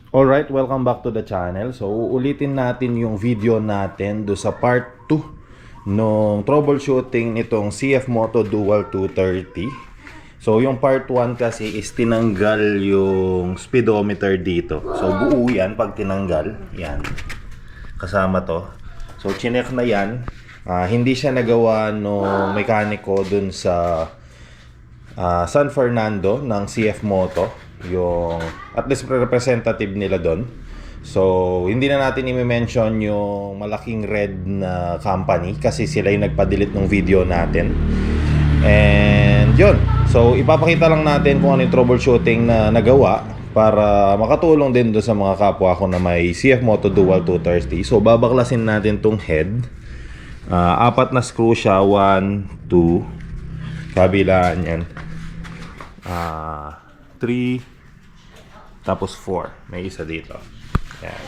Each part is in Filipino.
Alright, welcome back to the channel. So, uulitin natin yung video natin do sa part 2 nung troubleshooting nitong CF Moto Dual 230. So, yung part 1 kasi is tinanggal yung speedometer dito. So, buo yan pag tinanggal. Yan. Kasama to. So, chinek na yan. Hindi siya nagawa nung mekaniko dun sa San Fernando ng CF Moto, yung at least representative nila doon. So, hindi na natin i-mention yung malaking red na company kasi sila yung nagpa-delete ng video natin. And yun. So, ipapakita lang natin kung ano yung troubleshooting na nagawa para makatulong din doon sa mga kapwa ko na may CF Moto Dual 230. So, babaklasin natin tong head. Apat na screw siya. 1, 2. Kabilaan yan. 3, tapos 4. May isa dito. Yan.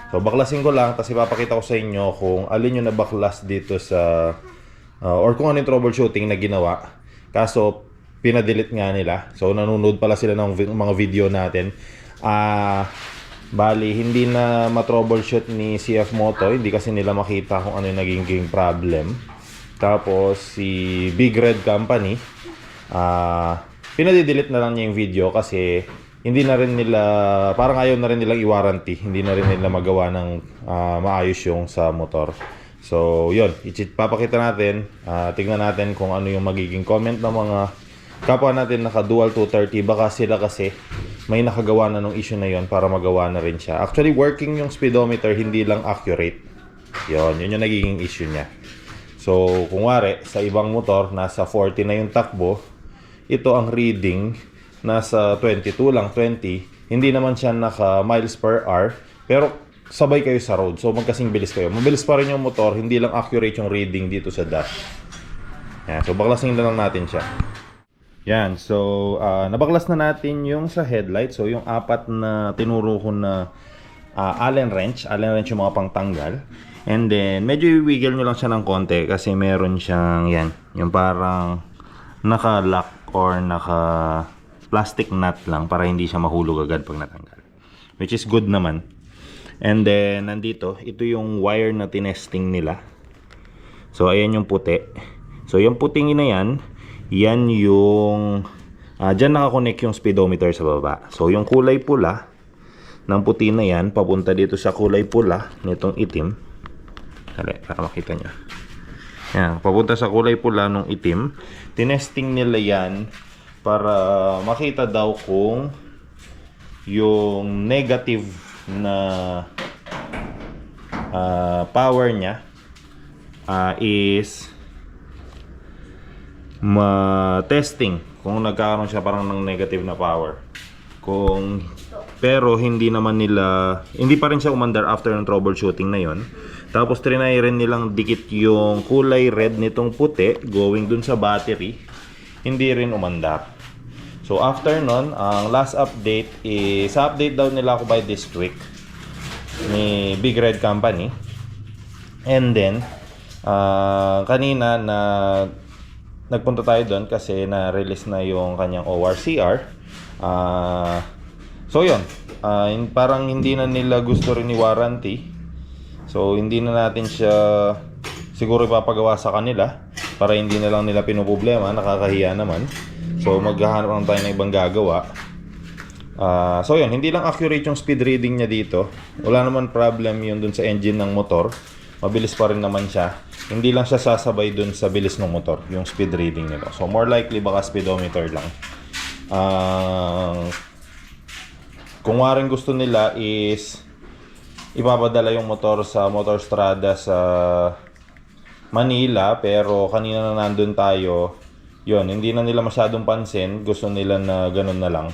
So, baklasin ko lang kasi papakita ko sa inyo kung alin yung nabaklas dito sa or kung ano yung troubleshooting na ginawa. Kaso, pinadelete nga nila. So, nanonood pala sila ng mga video natin. Bali, hindi na ma-troubleshoot ni CF Moto. Hindi kasi nila makita kung ano yung naging problem. Tapos, si Big Red Company, pinadidelete na lang niya yung video kasi hindi na rin nila, parang ayaw na rin nilang i-warranty. Hindi na rin nila magawa ng maayos yung sa motor. So, yun. Papakita natin. Tignan natin kung ano yung magiging comment ng mga kapwa natin naka-dual 230. Baka sila kasi may nakagawa na ng issue na yun para magawa na rin siya. Actually, working yung speedometer, hindi lang accurate. Yun yung nagiging issue niya. So, kung wari, sa ibang motor, nasa 40 na yung takbo. Ito ang reading nasa 22 lang, 20. Hindi naman siya naka miles per hour, pero sabay kayo sa road. So magkasing bilis kayo. Mabilis pa rin yung motor, hindi lang accurate yung reading dito sa dash. Yan, so baklasin na lang natin siya. Yan, so nabaklas na natin yung sa headlight. So yung apat na tinuro ko na Allen wrench yung mga pangtanggal. And then medyo i-wiggle nyo lang siya ng konti kasi meron siyang yan, yung parang naka-lock or naka plastic nut lang para hindi siya mahulog agad pag natanggal. Which is good naman. And then, nandito, ito yung wire na tinesting nila. So, ayan yung puti. So, yung puting na yan, yan yung, dyan nakakonect yung speedometer sa baba. So, yung kulay pula ng puti na yan, papunta dito sa kulay pula nitong itim. Dali, para makita nyo. Yan, papunta sa kulay pula ng itim. Tinesting nila yan para makita daw kung yung negative na power niya is ma-testing kung nagkakaroon siya parang ng negative na power. Pero hindi pa rin siya umandar after ng troubleshooting na yon. Tapos trinay rin nilang dikit yung kulay red nitong puti going dun sa battery. Hindi rin umandar. So after nun, ang last update is update daw nila ako by this week ni Big Red Company. And then kanina na nagpunta tayo doon kasi na-release na yung kanyang ORCR. So yun, parang hindi na nila gusto rin i-warranty. So hindi na natin siya siguro ipapagawa sa kanila para hindi na lang nila pinoproblema, nakakahiya naman. So maghahanap lang tayo ng ibang gagawa. So yun, hindi lang accurate yung speed reading niya dito. Wala naman problem yun dun sa engine ng motor. Mabilis pa rin naman siya. Hindi lang siya sasabay dun sa bilis ng motor, yung speed reading nito. So more likely baka speedometer lang. Kung waring gusto nila is ipapadala yung motor sa Motorstrada sa Manila, pero kanina na nandun tayo, yun, hindi na nila masyadong pansin. Gusto nila na ganun na lang.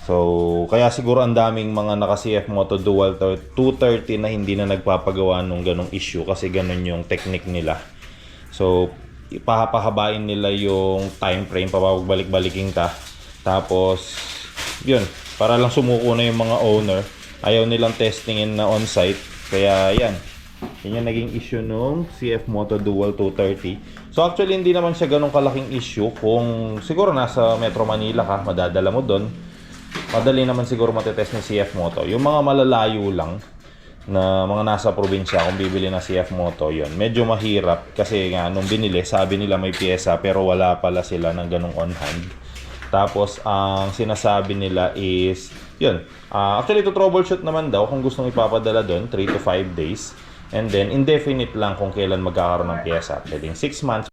So, kaya siguro ang daming mga naka-CF Moto Dual 230 na hindi na nagpapagawa nung ganung issue kasi ganun yung technique nila. So, ipahapahabain nila yung time frame, papabalik-baliking ta. Tapos, yun, para lang sumuko na yung mga owner. Ayaw nilang testingin na on-site. Kaya, yan. Yan yung naging issue nung CF Moto Dual 230. So actually hindi naman siya ganun kalaking issue kung siguro nasa Metro Manila ka, madadala mo doon. madali naman siguro matetest ni CF Moto. Yung mga malalayo lang na mga nasa probinsya, kung bibili na CF Moto, yon medyo mahirap kasi nga nung binili, sabi nila may pyesa pero wala pala sila ng ganung on hand. Tapos ang sinasabi nila is yun, actually to troubleshoot naman daw kung gustong ipapadala doon 3 to 5 days, and then indefinite lang kung kailan magkakaroon ng pyesa, pwedeng 6 months